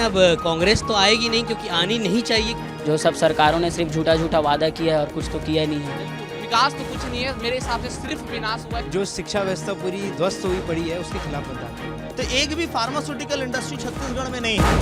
अब कांग्रेस तो आएगी नहीं, क्योंकि आनी नहीं चाहिए। जो सब सरकारों ने सिर्फ झूठा झूठा वादा किया है और कुछ तो किया ही नहीं है। विकास तो कुछ नहीं है, मेरे हिसाब से सिर्फ विनाश हुआ है। जो शिक्षा व्यवस्था पूरी ध्वस्त हुई पड़ी है उसके खिलाफ मतदान। तो एक भी फार्मास्यूटिकल इंडस्ट्री छत्तीसगढ़ में नहीं है।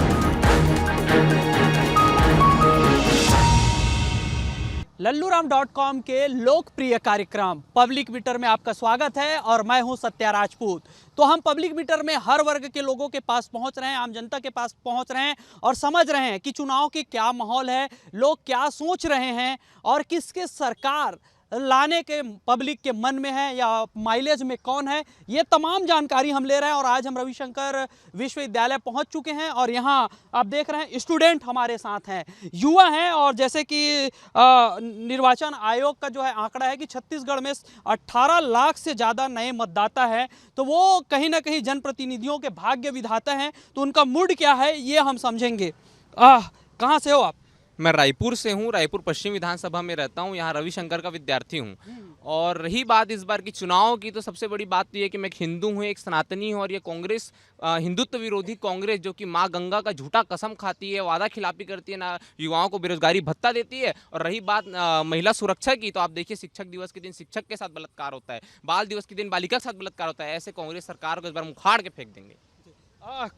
लल्लूराम.com के लोकप्रिय कार्यक्रम पब्लिक मीटर में आपका स्वागत है और मैं हूं सत्या राजपूत। तो हम पब्लिक मीटर में हर वर्ग के लोगों के पास पहुंच रहे हैं, आम जनता के पास पहुंच रहे हैं और समझ रहे हैं कि चुनाव के क्या माहौल है, लोग क्या सोच रहे हैं और किसके सरकार लाने के पब्लिक के मन में है या माइलेज में कौन है, ये तमाम जानकारी हम ले रहे हैं। और आज हम रविशंकर विश्वविद्यालय पहुंच चुके हैं और यहाँ आप देख रहे हैं स्टूडेंट हमारे साथ हैं, युवा हैं। और जैसे कि निर्वाचन आयोग का जो है आंकड़ा है कि छत्तीसगढ़ में 18 लाख से ज़्यादा नए मतदाता हैं, तो वो कहीं ना कहीं जनप्रतिनिधियों के भाग्य विधाता हैं। तो उनका मूड क्या है ये हम समझेंगे। कहाँ से हो आप? मैं रायपुर से हूँ, रायपुर पश्चिम विधानसभा में रहता हूँ, यहाँ रविशंकर का विद्यार्थी हूँ। और रही बात इस बार की चुनाव की, तो सबसे बड़ी बात तो ये कि मैं एक हिंदू हूँ, एक सनातनी हूँ, और ये कांग्रेस हिंदुत्व विरोधी कांग्रेस जो कि माँ गंगा का झूठा कसम खाती है, वादा खिलाफी करती है, ना युवाओं को बेरोजगारी भत्ता देती है। और रही बात महिला सुरक्षा की, तो आप देखिए शिक्षक दिवस के दिन शिक्षक के साथ बलात्कार होता है, बाल दिवस के दिन बालिका के साथ बलात्कार होता है। ऐसे कांग्रेस सरकार को इस बार मुखाड़ के फेंक देंगे।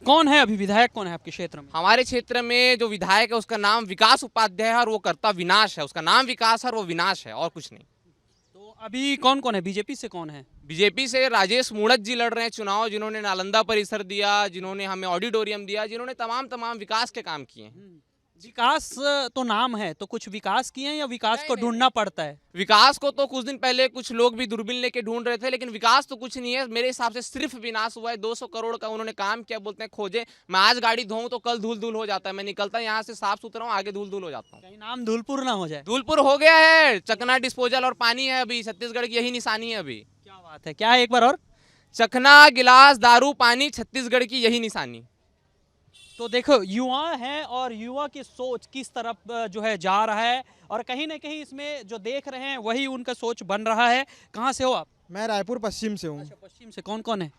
कौन है अभी विधायक, कौन है आपके क्षेत्र में? हमारे क्षेत्र में जो विधायक है उसका नाम विकास उपाध्याय है और वो करता विनाश है। उसका नाम विकास है और वो विनाश है और कुछ नहीं। तो अभी कौन कौन है? बीजेपी से कौन है? बीजेपी से राजेश मूणत जी लड़ रहे हैं चुनाव, जिन्होंने नालंदा परिसर दिया, जिन्होंने हमें ऑडिटोरियम दिया, जिन्होंने तमाम विकास के काम किए हैं। विकास तो नाम है, तो कुछ विकास किए हैं या विकास को ढूंढना पड़ता है? विकास को तो कुछ दिन पहले कुछ लोग भी दूरबीन लेके ढूंढ रहे थे, लेकिन विकास तो कुछ नहीं है। मेरे हिसाब से सिर्फ विनाश हुआ है। 200 करोड़ का उन्होंने काम किया, बोलते हैं खोजे। मैं आज गाड़ी धोऊं तो कल धूल धूल हो जाता है। मैं निकलता यहाँ से साफ सुथरा हूँ, आगे धूल धूल हो जाता हूँ। कहीं नाम धूलपुर ना हो जाए। धूलपुर हो गया है, चकना डिस्पोजल और पानी है अभी छत्तीसगढ़ की, यही निशानी है अभी। क्या बात है, क्या है एक बार और? चखना, गिलास, दारू, पानी, छत्तीसगढ़ की यही निशानी। तो देखो युवा हैं और युवा की सोच किस तरफ जो है जा रहा है और कहीं ना कहीं इसमें जो देख रहे हैं वही उनका सोच बन रहा है। कहाँ से हो आप? मैं रायपुर पश्चिम से हूँ। अच्छा, पश्चिम से। कौन कौन है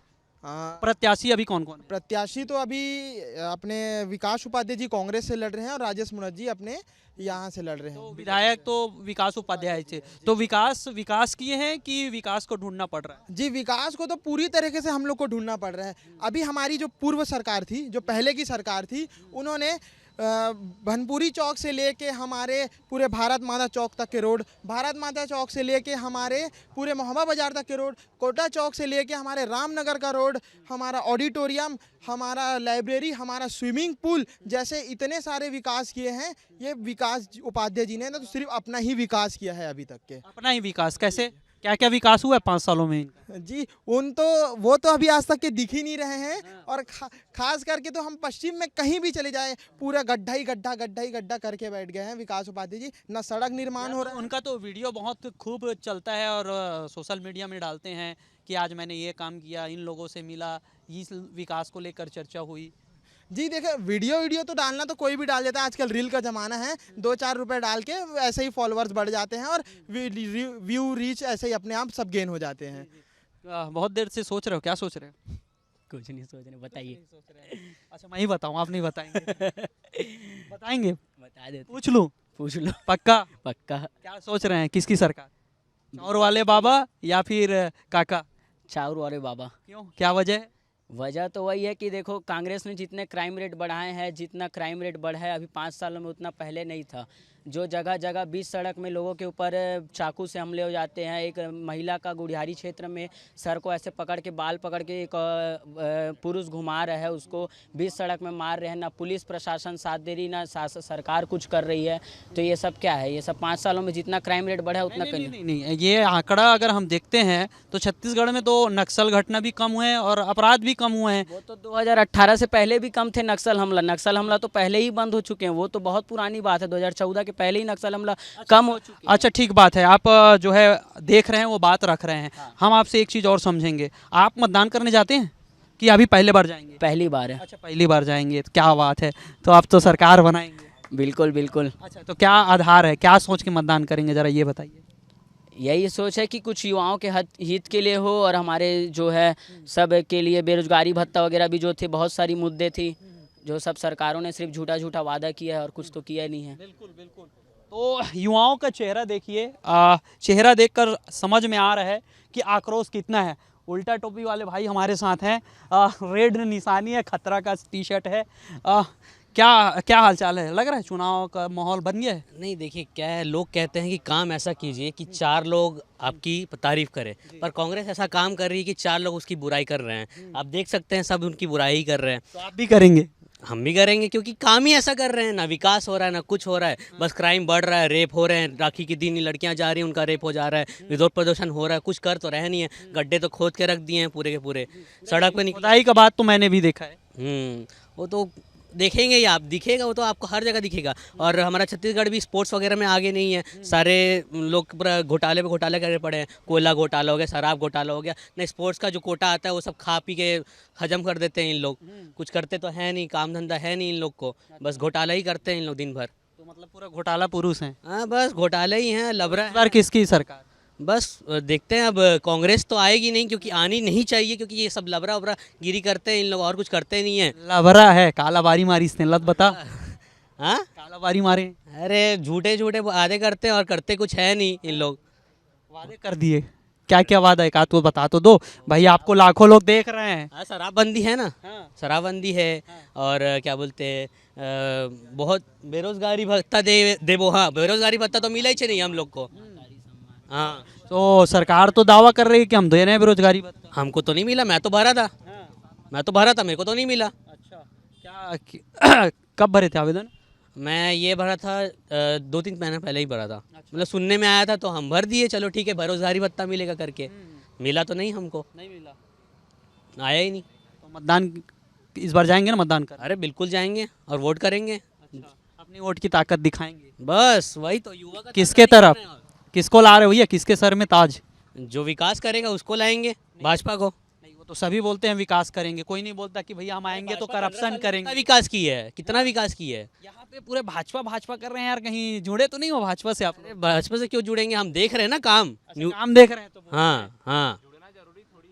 प्रत्याशी अभी, कौन कौन है? प्रत्याशी तो अभी अपने विकास उपाध्याय जी कांग्रेस से लड़ रहे हैं और राजेश मूणत जी अपने यहाँ से लड़ रहे हैं। तो विधायक तो विकास उपाध्याय से। तो विकास किए हैं कि विकास को ढूंढना पड़ रहा है? जी, विकास को तो पूरी तरीके से हम लोग को ढूंढना पड़ रहा है। अभी हमारी जो पूर्व सरकार थी, जो पहले की सरकार थी, उन्होंने भनपुरी चौक से लेके हमारे पूरे भारत माता चौक तक के रोड, भारत माता चौक से लेके हमारे पूरे मोहम्मद बाजार तक के रोड, कोटा चौक से लेके हमारे रामनगर का रोड, हमारा ऑडिटोरियम, हमारा लाइब्रेरी, हमारा स्विमिंग पूल जैसे इतने सारे विकास किए हैं। ये विकास उपाध्याय जी ने तो सिर्फ अपना ही विकास किया है अभी तक के। अपना ही विकास? कैसे, क्या क्या विकास हुआ है 5 सालों में? जी, वो तो अभी आज तक के दिख ही नहीं रहे हैं। और खास करके तो हम पश्चिम में कहीं भी चले जाए, पूरा गड्ढा ही गड्ढा करके बैठ गए हैं विकास उपाध्याय जी। ना सड़क निर्माण हो रहा है। उनका तो वीडियो बहुत खूब चलता है और सोशल मीडिया में डालते हैं कि आज मैंने ये काम किया, इन लोगों से मिला, इस विकास को लेकर चर्चा हुई। जी देखिए, वीडियो तो डालना तो कोई भी डाल देता है, आजकल रील का ज़माना है। 2-4 रुपए डाल के ऐसे ही फॉलोअर्स बढ़ जाते हैं और व्यू रीच ऐसे ही अपने आप सब गेन हो जाते हैं। बहुत देर से सोच रहे हो, क्या सोच रहे हो? कुछ नहीं सोच रहे, बताइए। अच्छा, मैं ही बताऊँ, आप नहीं बताएंगे? बताएंगे? बता देते। पूछ लूँ? पूछ लो। पक्का? पक्का। क्या सोच रहे हैं, किसकी सरकार? चाउर वाले बाबा या फिर काका? चाउर वाले बाबा। क्यों, क्या वजह है? वजह तो वही है कि देखो, कांग्रेस ने जितने क्राइम रेट बढ़ाए हैं, जितना क्राइम रेट बढ़ा है अभी 5 सालों में, उतना पहले नहीं था। जो जगह जगह बीच सड़क में लोगों के ऊपर चाकू से हमले हो जाते हैं। एक महिला का गुड़ियारी क्षेत्र में सर को ऐसे पकड़ के, बाल पकड़ के एक पुरुष घुमा रहा है, उसको बीच सड़क में मार रहे हैं। ना पुलिस प्रशासन साथ दे रही, ना सरकार कुछ कर रही है। तो ये सब क्या है? ये सब 5 सालों में जितना क्राइम रेट बढ़ा है उतना नहीं, ये आंकड़ा अगर हम देखते हैं तो छत्तीसगढ़ में तो नक्सल घटना भी कम हुए हैं और अपराध भी कम हुए हैं। वो तो 2018 से पहले भी कम थे नक्सल हमला तो पहले ही बंद हो चुके हैं। वो तो बहुत पुरानी बात है, 2014 के पहले ही नक्सल हमला कम हो चुके हैं। अच्छा, ठीक बात है। आप जो है देख रहे हैं वो बात रख रहे हैं। हाँ। हम आपसे एक चीज़ और समझेंगे, आप मतदान करने जाते हैं कि अभी पहले बार जाएंगे? पहली बार है। अच्छा, पहली बार जाएंगे, तो क्या बात है। तो आप तो सरकार बनाएंगे? बिल्कुल बिल्कुल। अच्छा, तो क्या आधार है, क्या सोच के मतदान करेंगे, जरा ये बताइए। यही सोच है कि कुछ युवाओं के हित के लिए हो और हमारे जो है सब के लिए बेरोजगारी भत्ता वगैरह भी जो थे, बहुत सारी मुद्दे थी जो सब सरकारों ने सिर्फ झूठा झूठा वादा किया है और कुछ तो किया नहीं है। बिल्कुल बिल्कुल। तो युवाओं का चेहरा देखिए, चेहरा देखकर समझ में आ रहा है कि आक्रोश कितना है। उल्टा टोपी वाले भाई हमारे साथ हैं, रेड निशानी है, खतरा का टी शर्ट है। क्या क्या हालचाल है? लग रहा है चुनाव का माहौल बन गया है? नहीं, देखिए क्या है, लोग कहते हैं कि काम ऐसा कीजिए कि 4 लोग आपकी तारीफ करें, पर कांग्रेस ऐसा काम कर रही है कि 4 लोग उसकी बुराई कर रहे हैं। आप देख सकते हैं सब उनकी बुराई ही कर रहे हैं। तो आप भी करेंगे? हम भी करेंगे, क्योंकि काम ही ऐसा कर रहे हैं, ना विकास हो रहा है ना कुछ हो रहा है, बस क्राइम बढ़ रहा है, रेप हो रहे हैं, राखी के दिन ही लड़कियां जा रही हैं, उनका रेप हो जा रहा है, विरोध प्रदर्शन हो रहा है, कुछ कर तो रहे नहीं है। गड्ढे तो खोद के रख दिए हैं पूरे के पूरे, सड़क पे निकल। खुदाई का बात तो मैंने भी देखा है। वो तो देखेंगे ही आप, दिखेगा वो तो आपको हर जगह दिखेगा। और हमारा छत्तीसगढ़ भी स्पोर्ट्स वगैरह में आगे नहीं है, सारे लोग पूरा घोटाले पे घोटाले करे पड़े हैं। कोयला घोटाला हो गया, शराब घोटाला हो गया, नहीं स्पोर्ट्स का जो कोटा आता है वो सब खा पी के हजम कर देते हैं इन लोग। कुछ करते तो है नहीं, काम धंधा है नहीं इन लोग को, बस घोटाला ही करते हैं इन लोग दिन भर। तो मतलब पूरा घोटाला पुरुष हैं। हाँ, बस घोटाले ही हैं, लबरा इस बार किसकी सरकार? बस देखते हैं। अब कांग्रेस तो आएगी नहीं, क्योंकि आनी नहीं चाहिए, क्योंकि ये सब लबरा वबरा गिरी करते हैं इन लोग, और कुछ करते नहीं है। लबरा है, कालाबारी मारी इसने, लत बता। हाँ, कालाबारी मारे, अरे झूठे झूठे आधे करते हैं और करते कुछ है नहीं इन लोग। वादे कर दिए। क्या क्या वादा है, का तो बता तो दो भाई, आपको लाखों लोग देख रहे हैं। हाँ, शराबबंदी है ना। हाँ। शराबबंदी है। और क्या बोलते हैं, बहुत बेरोजगारी भत्ता देवो। हाँ, बेरोजगारी भत्ता तो मिला ही नहीं हम लोग को। हाँ, तो सरकार तो दावा कर रही है कि हम दे रहे हैं बेरोजगारी भत्ता। हमको तो नहीं मिला, मैं तो भरा था। मैं तो भरा था, मेरे को तो नहीं मिला। अच्छा, क्या कब भरे थे आवेदन? मैं ये भरा था 2-3 महीने पहले ही भरा था। मतलब सुनने में आया था तो हम भर दिए, चलो ठीक है बेरोजगारी भत्ता मिलेगा करके। मिला तो नहीं हमको, नहीं मिला, आया ही नहीं। तो मतदान इस बार जाएंगे ना मतदान कर? अरे बिल्कुल जाएंगे और वोट करेंगे। अच्छा, अपनी वोट की ताकत दिखाएंगे। बस वही तो, युवा का किसके ताकत तरफ? दिखा रहे हैं। किसको ला रहे हो भैया, किसके सर में ताज? जो विकास करेगा उसको लाएंगे, भाजपा को। नहीं, वो तो सभी बोलते हैं विकास करेंगे, कोई नहीं बोलता कि भैया हम आएंगे तो करप्शन कितना करेंगे। विकास की है, कितना विकास की है। यहाँ पे पूरे भाजपा भाजपा कर रहे हैं यार, कहीं जुड़े तो नहीं हो भाजपा से आप लोग? अरे भाजपा से क्यों जुड़ेंगे, हम देख रहे हैं ना काम। काम देख रहे हैं तो हाँ हाँ,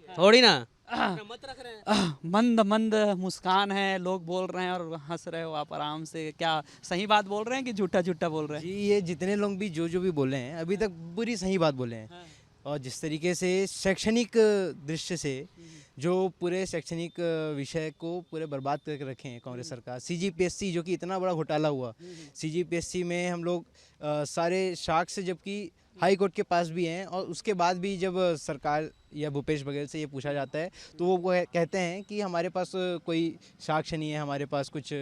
थोड़ी ना मत रख रहे हैं। मंद मंद मुस्कान है, लोग बोल रहे हैं और हंस रहे हो आप आराम से। क्या सही बात बोल रहे हैं कि झूठा झूठा बोल रहे हैं? जी, ये जितने लोग भी जो भी बोले हैं अभी तक पूरी सही बात बोले हैं। और जिस तरीके से शैक्षणिक दृष्टि से जो पूरे शैक्षणिक विषय को पूरे बर्बाद करके रखे हैं कांग्रेस सरकार। सीजीपीएससी जो कि इतना बड़ा घोटाला हुआ, सीजीपीएससी में हम लोग सारे साक्ष्य जबकि हाई कोर्ट के पास भी हैं, और उसके बाद भी जब सरकार या भूपेश बघेल से ये पूछा जाता है तो वो कहते हैं कि हमारे पास कोई साक्ष्य नहीं है, हमारे पास कुछ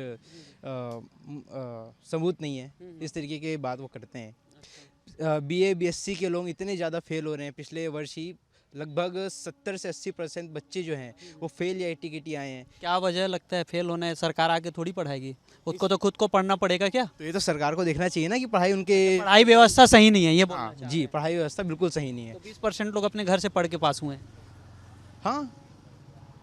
सबूत नहीं है। इस तरीके की बात वो करते हैं। बीए बीएससी के लोग इतने ज़्यादा फेल हो रहे हैं, पिछले वर्ष ही लगभग 70 से 80% बच्चे जो हैं वो फेल या टीकेटी आए हैं। क्या वजह लगता है फेल होने? सरकार आगे थोड़ी पढ़ाएगी, खुद को तो खुद को पढ़ना पड़ेगा क्या? तो ये तो सरकार को देखना चाहिए ना कि पढ़ाई उनके पढ़ाई व्यवस्था सही नहीं है ये बोलना हाँ, चाह रहे जी, पढ़ाई व्यवस्था बिल्कुल सही नहीं है। हैं। तो 20% लोग अपने घर से पढ़ के पास हुए हैं। हाँ,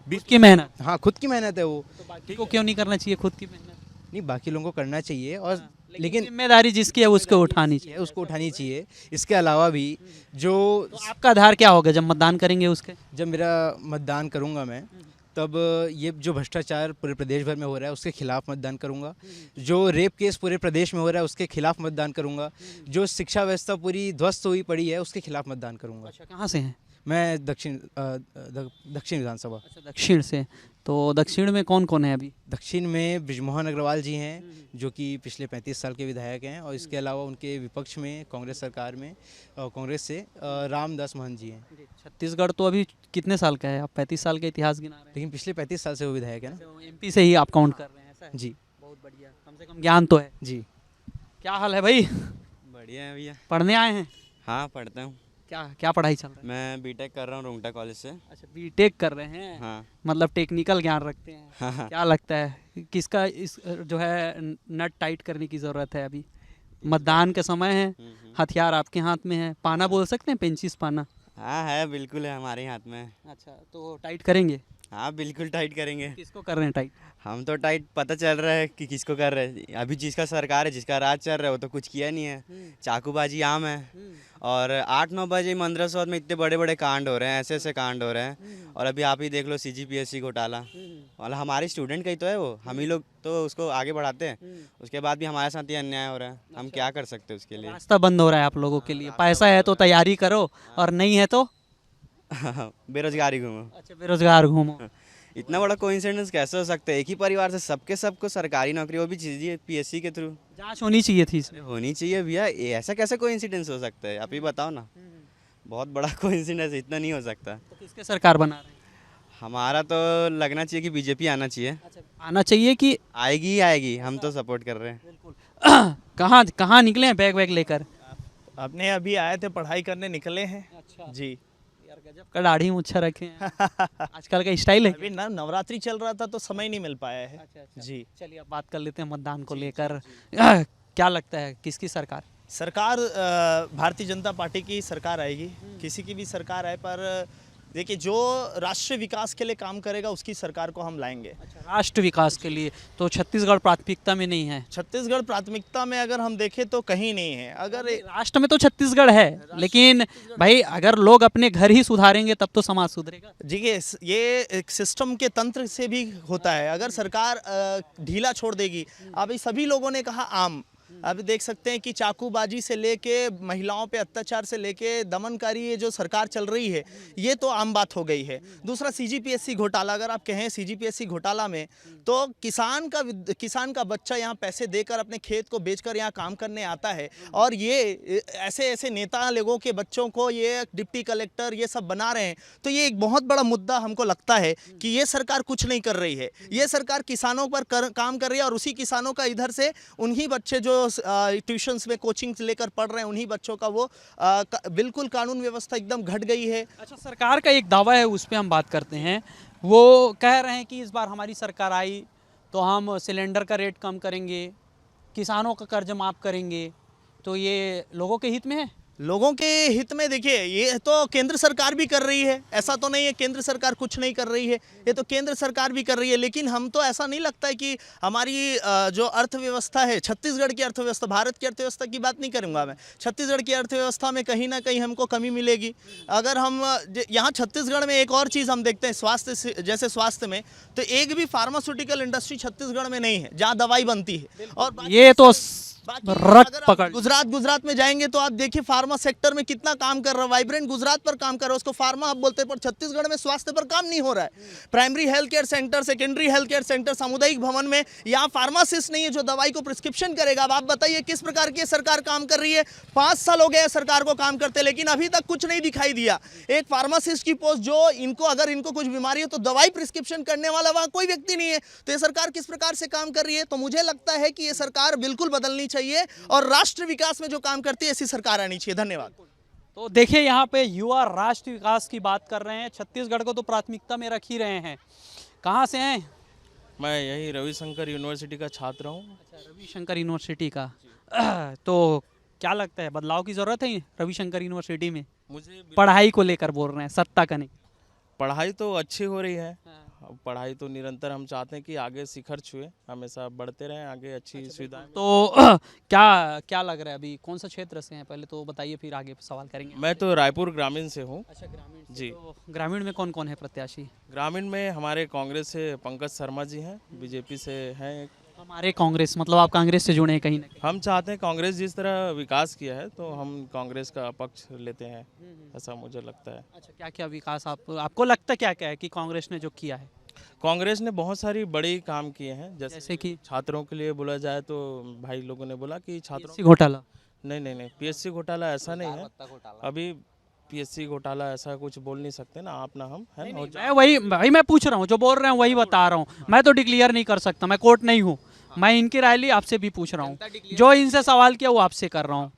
खुद की मेहनत। हाँ, खुद की मेहनत है वो। तो बाकी को क्यों नहीं करना चाहिए खुद की मेहनत? नहीं, बाकी लोगों को करना चाहिए, और लेकिन जिम्मेदारी जिसकी है उसको उठानी चाहिए। उसको उठानी चाहिए। इसके अलावा भी जो तो आपका आधार क्या होगा जब मतदान करेंगे उसके? जब मेरा मतदान करूंगा मैं, तब ये जो भ्रष्टाचार पूरे प्रदेश भर में हो रहा है उसके खिलाफ मतदान करूंगा। जो रेप केस पूरे प्रदेश में हो रहा है उसके खिलाफ मतदान करूंगा। जो शिक्षा व्यवस्था पूरी ध्वस्त हुई पड़ी है उसके खिलाफ मतदान करूंगा। अच्छा, कहाँ से हैं? मैं दक्षिण विधानसभा। अच्छा, दक्षिण से। तो दक्षिण में कौन कौन है अभी? दक्षिण में बृजमोहन अग्रवाल जी हैं जो कि पिछले 35 साल के विधायक हैं, और इसके अलावा उनके विपक्ष में कांग्रेस सरकार में कांग्रेस से रामदास महंत जी हैं। छत्तीसगढ़ तो अभी कितने साल का है? आप 35 साल का इतिहास गिना रहे हैं। लेकिन पिछले 35 साल से वो विधायक है ना। तो एमपी से ही आप काउंट कर रहे हैं, ऐसा है? जी बहुत बढ़िया, कम से कम ज्ञान तो है। जी। क्या हाल है भाई? बढ़िया है भैया। पढ़ने आए हैं? हाँ, पढ़ता हूँ। क्या क्या पढ़ाई चल रही है? मैं बीटेक कर रहा हूँ रोंगटा कॉलेज से। अच्छा, बीटेक कर रहे हैं। हाँ मतलब टेक्निकल ज्ञान रखते हैं। हाँ हाँ। क्या लगता है किसका इस जो है नट टाइट करने की ज़रूरत है अभी? मतदान का समय है, हथियार आपके हाथ में है। पाना बोल सकते हैं, पेंचिस पाना? हाँ है, बिल्कुल है हमारे हाथ में। अच्छा, तो टाइट करेंगे? हाँ बिल्कुल टाइट करेंगे। किसको कर रहे हैं टाइट? हम तो टाइट पता चल रहा है कि किसको कर रहे हैं। अभी जिसका सरकार है, जिसका राज चल रहा है, वो तो कुछ किया नहीं है। चाकूबाजी आम है। और 8-9 बजे मंदरसौध में इतने बड़े बड़े कांड हो रहे हैं, ऐसे ऐसे कांड हो रहे हैं। और अभी आप ही देख लो CGPSC घोटाला, मतलब हमारे स्टूडेंट का ही तो है वो, हम ही लोग तो उसको आगे बढ़ाते हैं, उसके बाद भी हमारे साथ ये अन्याय हो रहा है। हम क्या कर सकते हैं उसके लिए? रास्ता बंद हो रहा है आप लोगों के लिए। पैसा है तो तैयारी करो और नहीं है तो बेरोजगारी घूमो। अच्छा, बेरोजगार घूमो। इतना बड़ा कोइंसिडेंस कैसे हो सकता है? एक ही परिवार से सबके सबको सरकारी नौकरी, वो भी चीज़ PSC के थ्रू जांच होनी चाहिए थी इसमें। होनी चाहिए भैया। ये ऐसा कैसे कोइंसिडेंस हो सकता है? आप ही बताओ ना। बहुत बड़ा कोइंसिडेंस इतना नहीं हो सकता। तो किसके सरकार बना रहे हैं? हमारा तो लगना चाहिए कि BJP आना चाहिए। अच्छा, आना चाहिए कि आएगी ही आएगी, हम तो सपोर्ट कर रहे हैं। बिल्कुल। कहाँ कहाँ निकले हैं बैग वैग लेकर? अपने अभी आए थे, पढ़ाई करने निकले हैं। अच्छा जी। यार गजब का दाढ़ी मुच्छा रखे हैं। आजकल का स्टाइल है। अभी ना नवरात्रि चल रहा था तो समय नहीं मिल पाया है। अच्छा। जी। चलिए अब बात कर लेते हैं मतदान को लेकर। क्या लगता है किसकी सरकार? सरकार भारतीय जनता पार्टी की सरकार आएगी। किसी की भी सरकार आए, पर देखिए जो राष्ट्रीय विकास के लिए काम करेगा उसकी सरकार को हम लाएंगे। राष्ट्र विकास के लिए तो छत्तीसगढ़ प्राथमिकता में नहीं है। छत्तीसगढ़ प्राथमिकता में अगर हम देखें तो कहीं नहीं है। अगर राष्ट्र में तो छत्तीसगढ़ है, लेकिन भाई अगर लोग अपने घर ही सुधारेंगे तब तो समाज सुधरेगा। देखिए ये एक सिस्टम के तंत्र से भी होता है। अगर सरकार ढीला छोड़ देगी, अभी सभी लोगों ने कहा आम, अभी देख सकते हैं कि चाकूबाजी से लेके महिलाओं पे अत्याचार से लेके दमनकारी ये जो सरकार चल रही है, ये तो आम बात हो गई है। दूसरा CGPSC घोटाला, अगर आप कहें CGPSC घोटाला में तो किसान का बच्चा यहाँ पैसे देकर अपने खेत को बेचकर यहाँ काम करने आता है, और ये ऐसे ऐसे नेता लोगों के बच्चों को ये डिप्टी कलेक्टर ये सब बना रहे हैं। तो ये एक बहुत बड़ा मुद्दा हमको लगता है कि ये सरकार कुछ नहीं कर रही है। ये सरकार किसानों पर काम कर रही है, और उसी किसानों का इधर से उन्हीं बच्चे जो ट्यूशन्स में कोचिंग लेकर पढ़ रहे हैं, उन्हीं बच्चों का वो बिल्कुल कानून व्यवस्था एकदम घट गई है। अच्छा, सरकार का एक दावा है, उस पर हम बात करते हैं। वो कह रहे हैं कि इस बार हमारी सरकार आई तो हम सिलेंडर का रेट कम करेंगे, किसानों का कर्ज माफ़ करेंगे। तो ये लोगों के हित में है? लोगों के हित में देखिए, ये तो केंद्र सरकार भी कर रही है, ऐसा तो नहीं है केंद्र सरकार कुछ नहीं कर रही है, ये तो केंद्र सरकार भी कर रही है। लेकिन हम तो ऐसा नहीं लगता है कि हमारी जो अर्थव्यवस्था है, छत्तीसगढ़ की अर्थव्यवस्था, भारत की अर्थव्यवस्था की बात नहीं करूंगा मैं, छत्तीसगढ़ की अर्थव्यवस्था में कहीं ना कहीं हमको कमी मिलेगी। अगर हम यहाँ छत्तीसगढ़ में एक और चीज़ हम देखते हैं, स्वास्थ्य में तो एक भी फार्मास्यूटिकल इंडस्ट्री छत्तीसगढ़ में नहीं है जहाँ दवाई बनती है। और ये तो रट अगर आप पकड़। गुजरात में जाएंगे तो आप देखिए फार्मा सेक्टर में कितना काम कर रहा है, वाइब्रेंट गुजरात पर काम कर रहा है, उसको फार्मा आप बोलते हैं, पर छत्तीसगढ़ में स्वास्थ्य पर काम नहीं हो रहा है। Primary health care centre, secondary health care centre, सामुदायिक भवन में यहाँ फार्मासिस्ट नहीं है जो दवाई को प्रिस्क्रिप्शन करेगा। अब आप बताइए किस प्रकार की सरकार काम कर रही है। 5 साल हो गए सरकार को काम करते, लेकिन अभी तक कुछ नहीं दिखाई दिया। एक फार्मासिस्ट की पोस्ट जो अगर इनको कुछ बीमारी हो तो दवाई प्रिस्क्रिप्शन करने वाला वहाँ कोई व्यक्ति नहीं है। तो ये सरकार किस प्रकार से काम कर रही है? तो मुझे लगता है कि ये सरकार बिल्कुल बदलनी चाहिए, और राष्ट्र विकास में जो काम करती है ऐसी सरकार आनी चाहिए। धन्यवाद। तो देखिए यहाँ पे युवा राष्ट्र विकास की बात कर रहे हैं। छत्तीसगढ़ को तो प्राथमिकता में रख ही रहे हैं। कहाँ से हैं? मैं यही रविशंकर यूनिवर्सिटी का छात्र हूँ। अच्छा, रविशंकर यूनिवर्सिटी का। तो क्या लगता है बदलाव की ज़रूरत है रविशंकर यूनिवर्सिटी में? मुझे पढ़ाई को लेकर बोल रहे हैं, सत्ता का नहीं। पढ़ाई तो अच्छी हो रही है। पढ़ाई तो निरंतर हम चाहते हैं कि आगे शिखर छुए, हमेशा बढ़ते रहें आगे, अच्छी सुविधाएं। तो क्या लग रहा है अभी कौन सा क्षेत्र से हैं? पहले तो बताइए, फिर आगे सवाल करेंगे। मैं तो रायपुर ग्रामीण से हूँ। अच्छा, ग्रामीण जी। तो ग्रामीण में कौन कौन है प्रत्याशी? ग्रामीण में हमारे कांग्रेस से पंकज शर्मा जी हैं, बीजेपी से हैं। हमारे कांग्रेस, मतलब आप कांग्रेस से जुड़े हैं कहीं ना कहीं? हम चाहते हैं कांग्रेस जिस तरह विकास किया है तो हम कांग्रेस का पक्ष लेते हैं, ऐसा मुझे लगता है। अच्छा, क्या क्या विकास आपको लगता क्या क्या है कि कांग्रेस ने जो किया है? कांग्रेस ने बहुत सारी बड़ी काम किए हैं, जैसे कि छात्रों के लिए बोला जाए तो भाई लोगों ने बोला कि छात्रों घोटाला। नहीं, PSC घोटाला ऐसा नहीं है। अभी PSC घोटाला ऐसा कुछ बोल नहीं सकते ना आप ना हम, है ना। मैं पूछ रहा हूँ, जो बोल रहे हैं वही बता रहा हूँ। मैं तो डिक्लेयर नहीं कर सकता, मैं कोर्ट नहीं हूँ। मैं इनकी राय ली, आपसे भी पूछ रहा हूँ। जो इनसे सवाल किया वो आपसे कर रहा हूँ।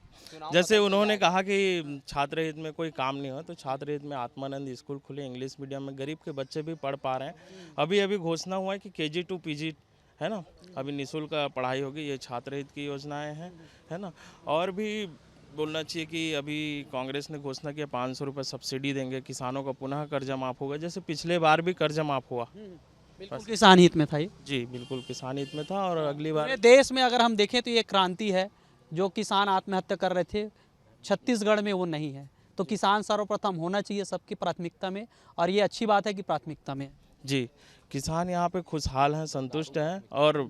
जैसे उन्होंने कहा कि छात्र हित में कोई काम नहीं हो, तो छात्र हित में आत्मानंद स्कूल खुले इंग्लिश मीडियम में, गरीब के बच्चे भी पढ़ पा रहे हैं। अभी घोषणा हुआ है कि KG to PG है ना, अभी निःशुल्क पढ़ाई होगी। ये छात्र हित की योजनाएं हैं, है ना। और भी बोलना चाहिए कि अभी कांग्रेस ने घोषणा किया 500 रुपये सब्सिडी देंगे, किसानों का पुनः कर्जा माफ़ होगा, जैसे पिछले बार भी कर्जा माफ़ हुआ। बिल्कुल किसान हित में था ये। जी बिल्कुल किसान हित में था। और अगली बार पूरे देश में अगर हम देखें तो ये क्रांति है। जो किसान आत्महत्या कर रहे थे, छत्तीसगढ़ में वो नहीं है। तो किसान सर्वप्रथम होना चाहिए सबकी प्राथमिकता में, और ये अच्छी बात है कि प्राथमिकता में है। जी किसान यहाँ पे खुशहाल हैं, संतुष्ट हैं और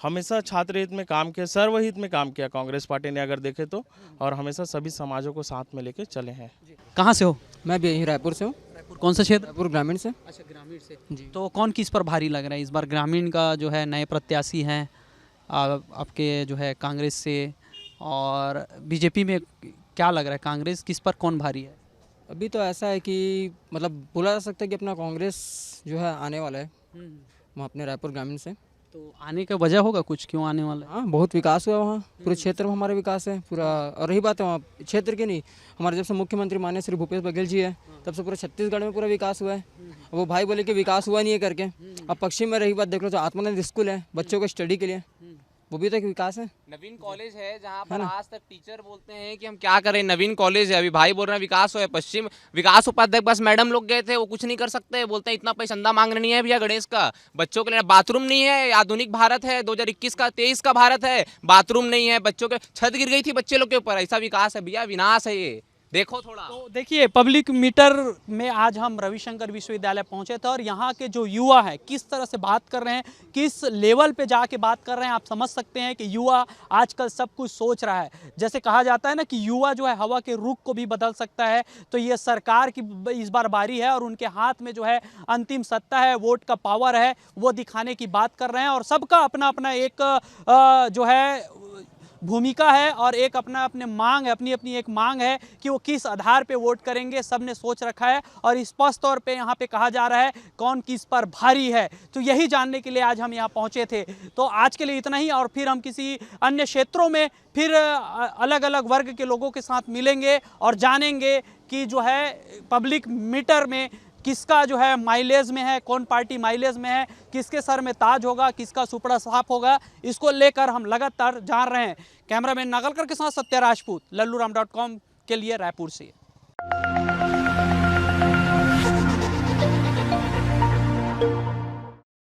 हमेशा छात्र हित में काम किया, सर्वहित में काम किया कांग्रेस पार्टी ने अगर देखे तो, और हमेशा सभी समाजों को साथ में लेके चले हैं। कहाँ से हो? मैं भी यहीं रायपुर से हूँ। रायपुर कौन सा क्षेत्र? रायपुर ग्रामीण से। अच्छा, ग्रामीण से जी। तो कौन किस पर भारी लग रहा है इस बार? ग्रामीण का जो है नए प्रत्याशी हैं आपके जो है कांग्रेस से, और बीजेपी में क्या लग रहा है कांग्रेस किस पर कौन भारी है? अभी तो ऐसा है कि मतलब बोला जा सकता है कि अपना कांग्रेस जो है आने वाला है वहाँ अपने रायपुर ग्रामीण से। तो आने का वजह होगा कुछ, क्यों आने वाला है? हाँ बहुत विकास हुआ वहाँ, पूरे क्षेत्र में हमारा विकास है पूरा। और रही बात है वहाँ क्षेत्र की नहीं, हमारे जब से मुख्यमंत्री माननीय श्री भूपेश बघेल जी है तब से पूरे छत्तीसगढ़ में पूरा विकास हुआ है। वो भाई बोले कि विकास हुआ नहीं है करके। अब पश्चिम में रही बात देख लो तो आत्मानंद स्कूल है बच्चों को स्टडी के लिए, वो भी तो एक विकास है। नवीन कॉलेज है जहाँ पर आज तक टीचर बोलते हैं कि हम क्या करें, नवीन कॉलेज है। अभी भाई बोल रहे हैं विकास हुआ है। पश्चिम विकास उपाध्याय बस मैडम लोग गए थे, वो कुछ नहीं कर सकते, बोलते हैं इतना पैसा चंदा मांग नहीं है भैया गणेश का। बच्चों के लिए बाथरूम नहीं है, आधुनिक भारत है 2021 का 23 का भारत है, बाथरूम नहीं है, बच्चों के छत गिर गई थी बच्चे लोग के ऊपर। ऐसा विकास है भैया, विनाश है ये, देखो थोड़ा। तो देखिए पब्लिक मीटर में आज हम रविशंकर विश्वविद्यालय पहुंचे थे, और यहाँ के जो युवा हैं किस तरह से बात कर रहे हैं, किस लेवल पे जाके बात कर रहे हैं, आप समझ सकते हैं कि युवा आजकल सब कुछ सोच रहा है। जैसे कहा जाता है ना कि युवा जो है हवा के रुख को भी बदल सकता है, तो ये सरकार की इस बार बारी है, और उनके हाथ में जो है अंतिम सत्ता है, वोट का पावर है, वो दिखाने की बात कर रहे हैं। और सबका अपना अपना एक जो है भूमिका है, और एक अपना अपने मांग है, अपनी अपनी एक मांग है कि वो किस आधार पे वोट करेंगे, सब ने सोच रखा है। और स्पष्ट तौर पे यहाँ पे कहा जा रहा है कौन किस पर भारी है, तो यही जानने के लिए आज हम यहाँ पहुँचे थे। तो आज के लिए इतना ही, और फिर हम किसी अन्य क्षेत्रों में फिर अलग अलग वर्ग के लोगों के साथ मिलेंगे और जानेंगे कि जो है पब्लिक मीटर में किसका जो है माइलेज में है, कौन पार्टी माइलेज में है, किसके सर में ताज होगा, किसका सुपड़ा साफ होगा, इसको लेकर हम लगातार जान रहे हैं। कैमरामैन नागलकर के साथ सत्या राजपूत, लल्लूराम.com के लिए रायपुर से।